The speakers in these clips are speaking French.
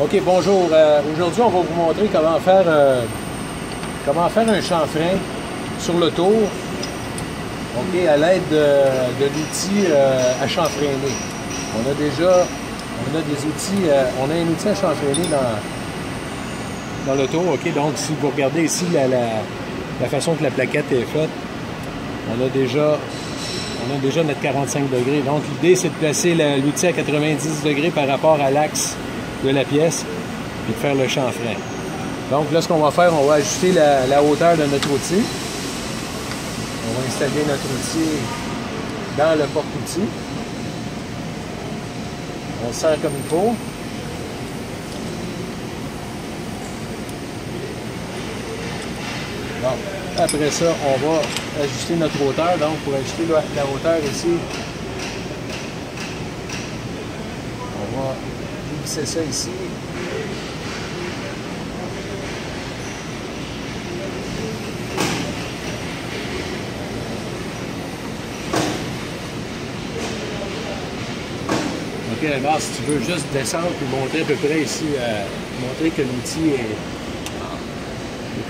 OK, bonjour. Aujourd'hui, on va vous montrer comment faire un chanfrein sur le tour, OK, à l'aide de l'outil à chanfreiner. On a un outil à chanfreiner dans le tour, OK. Donc, si vous regardez ici la façon que la plaquette est faite, on a déjà notre 45 degrés. Donc, l'idée, c'est de placer l'outil à 90 degrés par rapport à l'axe de la pièce, puis de faire le chanfrein. Donc, là, ce qu'on va faire, on va ajuster la hauteur de notre outil. On va installer notre outil dans le porte-outil. On le serre comme il faut. Bon, après ça, on va ajuster notre hauteur. Donc, pour ajuster la hauteur ici, on va glisser ça ici. OK, alors, si tu veux juste descendre et montrer à peu près ici, montrer que l'outil est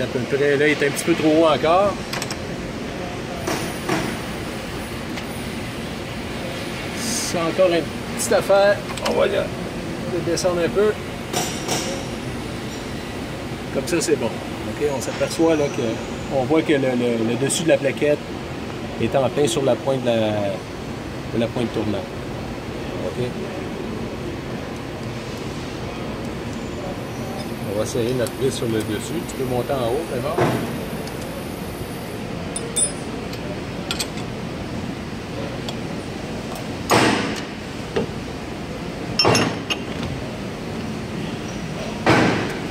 à peu près, là, il est un petit peu trop haut encore. C'est encore une petite affaire. On va le descendre un peu. Comme ça, c'est bon. OK, on s'aperçoit là qu'on voit que le dessus de la plaquette est en plein sur la pointe de la pointe tournante. OK. On va serrer notre vis sur le dessus. Tu peux monter en haut, c'est bon.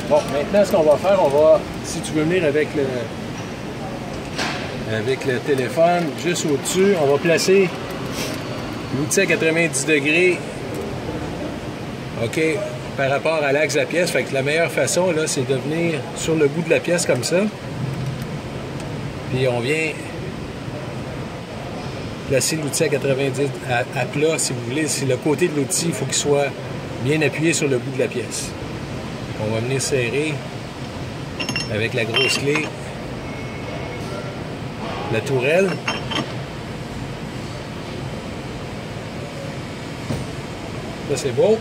Bon, maintenant, ce qu'on va faire, si tu veux venir avec le téléphone, juste au-dessus, on va placer l'outil à 90 degrés, OK, par rapport à l'axe de la pièce. Fait que la meilleure façon, là, c'est de venir sur le bout de la pièce comme ça. Puis on vient placer l'outil à 90 à plat, si vous voulez. Si le côté de l'outil, il faut qu'il soit bien appuyé sur le bout de la pièce. On va venir serrer avec la grosse clé la tourelle. Là, c'est beau.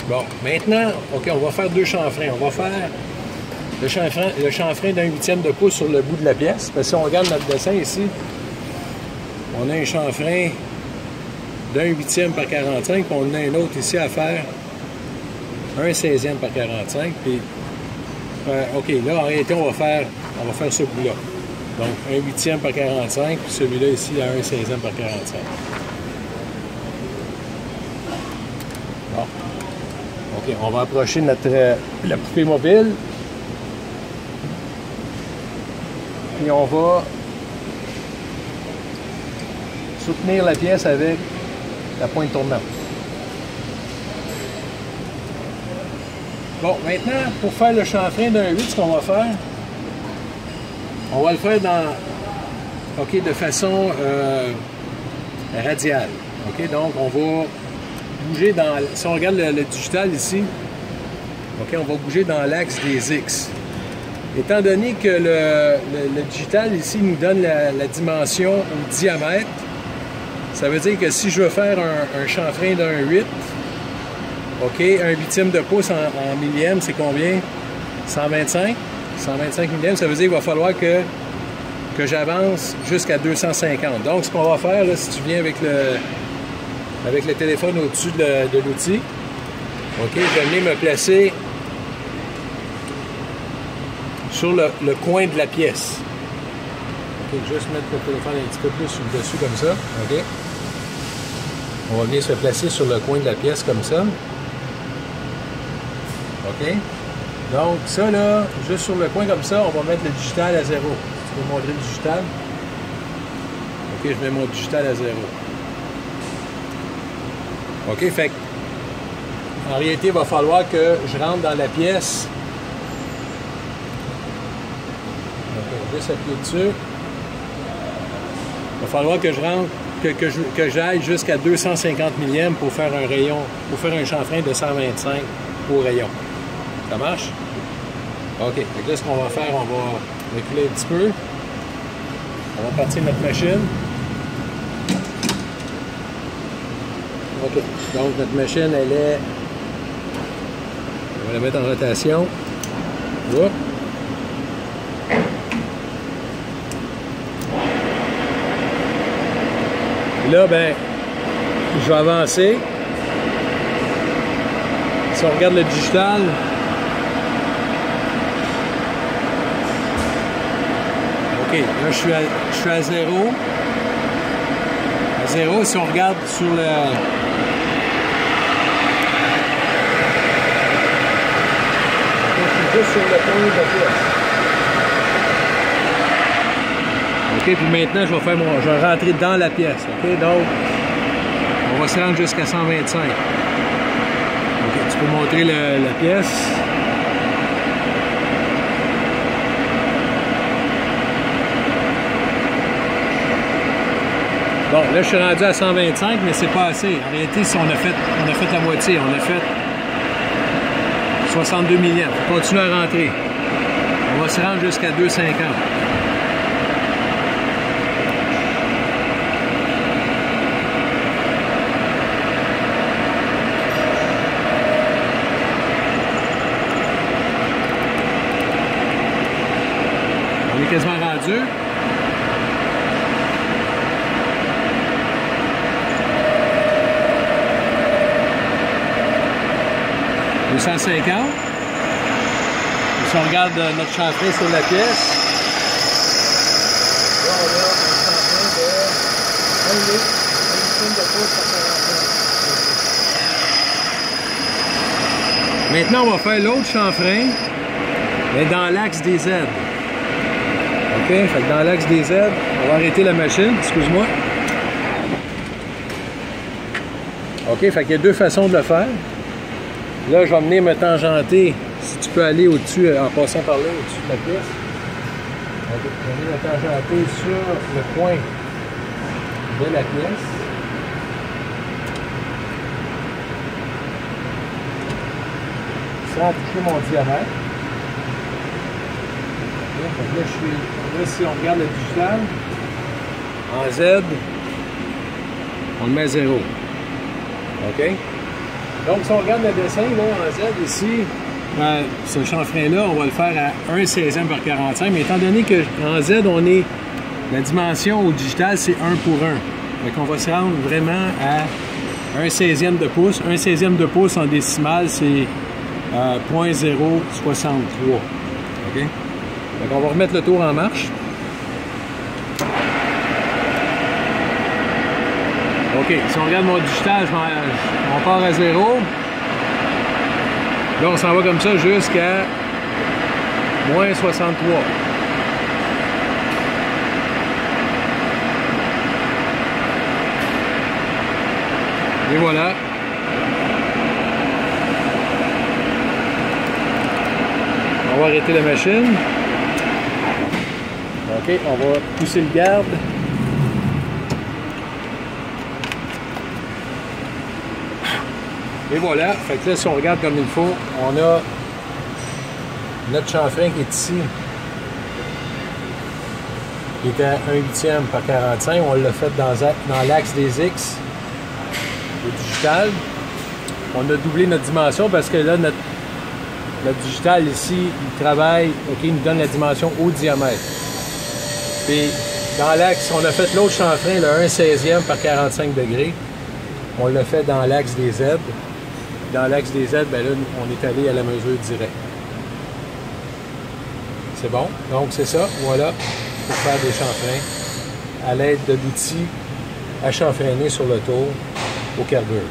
Bon, maintenant, OK, on va faire deux chanfreins. On va faire le chanfrein d'un 1/8 de pouce sur le bout de la pièce. Parce que si on regarde notre dessin ici, on a un chanfrein d'un 1/8 par 45, puis on a un autre ici à faire un 16e par 45. Puis, OK, là, en réalité, on va faire ce bout-là. Donc, un 1/8 par 45, puis celui-là ici à un 16e par 45. Bon. OK, on va approcher la poupée mobile. Puis on va soutenir la pièce avec la pointe tournante. Bon, maintenant, pour faire le chanfrein d'un 8, ce qu'on va faire, on va le faire de façon radiale. OK, donc on va bouger si on regarde le digital ici, OK, on va bouger dans l'axe des X. Étant donné que le digital ici nous donne la dimension au diamètre, ça veut dire que si je veux faire un chanfrein d'un 8, OK, un 1/8 de pouce en millième, c'est combien? 125? 125 millièmes, ça veut dire qu'il va falloir que j'avance jusqu'à 250. Donc, ce qu'on va faire, là, si tu viens avec le téléphone au-dessus de l'outil, OK, je vais venir me placer sur le coin de la pièce. OK, juste mettre le téléphone un petit peu plus sur le dessus comme ça. OK. On va venir se placer sur le coin de la pièce comme ça. OK. Donc, ça, là, juste sur le coin comme ça, on va mettre le digital à 0. Tu peux montrer le digital? OK, je mets mon digital à 0. OK, fait que, en réalité, il va falloir que je rentre dans la pièce. Donc, on va juste appuyer dessus. Il va falloir que je rentre que j'aille jusqu'à 250 mm pour faire un rayon, pour faire un chanfrein de 125 au rayon. Ça marche? OK. Donc là, ce qu'on va faire, on va reculer un petit peu. On va partir notre machine. OK. Donc, notre machine, elle est... On va la mettre en rotation. Oups. Là, ben, je vais avancer. Si on regarde le digital, OK, là, je suis à 0. À 0, si on regarde sur le... Je suis juste sur le point de la pièce. OK, puis maintenant, je vais rentrer dans la pièce. OK, donc, on va se rendre jusqu'à 125. OK, tu peux montrer la pièce. Bon, là, je suis rendu à 125, mais c'est pas assez. En réalité, si on a fait la moitié. On a fait 62 mm. On continue à rentrer. On va se rendre jusqu'à 250. On est quasiment rendu. « 250. Si on regarde notre chanfrein sur la pièce, là on a un chanfrein de 1 litre, 1 de pouce par 45. Maintenant, on va faire l'autre chanfrein, mais dans l'axe des Z. OK? Fait que dans l'axe des Z, on va arrêter la machine, excuse-moi. OK? Fait qu'il y a deux façons de le faire. Là, je vais venir me tangenter, si tu peux aller au-dessus, en passant par là, au-dessus de la pièce. Je vais venir me tangenter sur le coin de la pièce. Sans toucher mon diamètre. Là, si on regarde le digital, en Z, on le met à 0. OK? Donc, si on regarde le dessin, là, en Z, ici, ce chanfrein-là, on va le faire à 1/16e par 45, mais étant donné qu'en Z, la dimension au digital, c'est 1 pour 1. Donc, on va se rendre vraiment à 1/16e de pouce. 1/16e de pouce en décimale, c'est 0.063. OK? Donc, on va remettre le tour en marche. OK, si on regarde mon digital, on part à 0. Là, on s'en va comme ça jusqu'à moins 63. Et voilà. On va arrêter la machine. OK, on va pousser le garde. Et voilà, fait que là, si on regarde comme il faut, on a notre chanfrein qui est ici, qui était à 1/8e par 45. On l'a fait dans l'axe des X, le digital. On a doublé notre dimension parce que là, notre digital ici, il travaille, OK, il nous donne la dimension au diamètre. Puis, dans l'axe, on a fait l'autre chanfrein, le 1/16e par 45 degrés. On l'a fait dans l'axe des Z. Dans l'axe des Z, ben là, on est allé à la mesure directe. C'est bon? Donc, c'est ça, voilà, pour faire des chanfreins à l'aide de l'outil à chanfreiner sur le tour au carbure.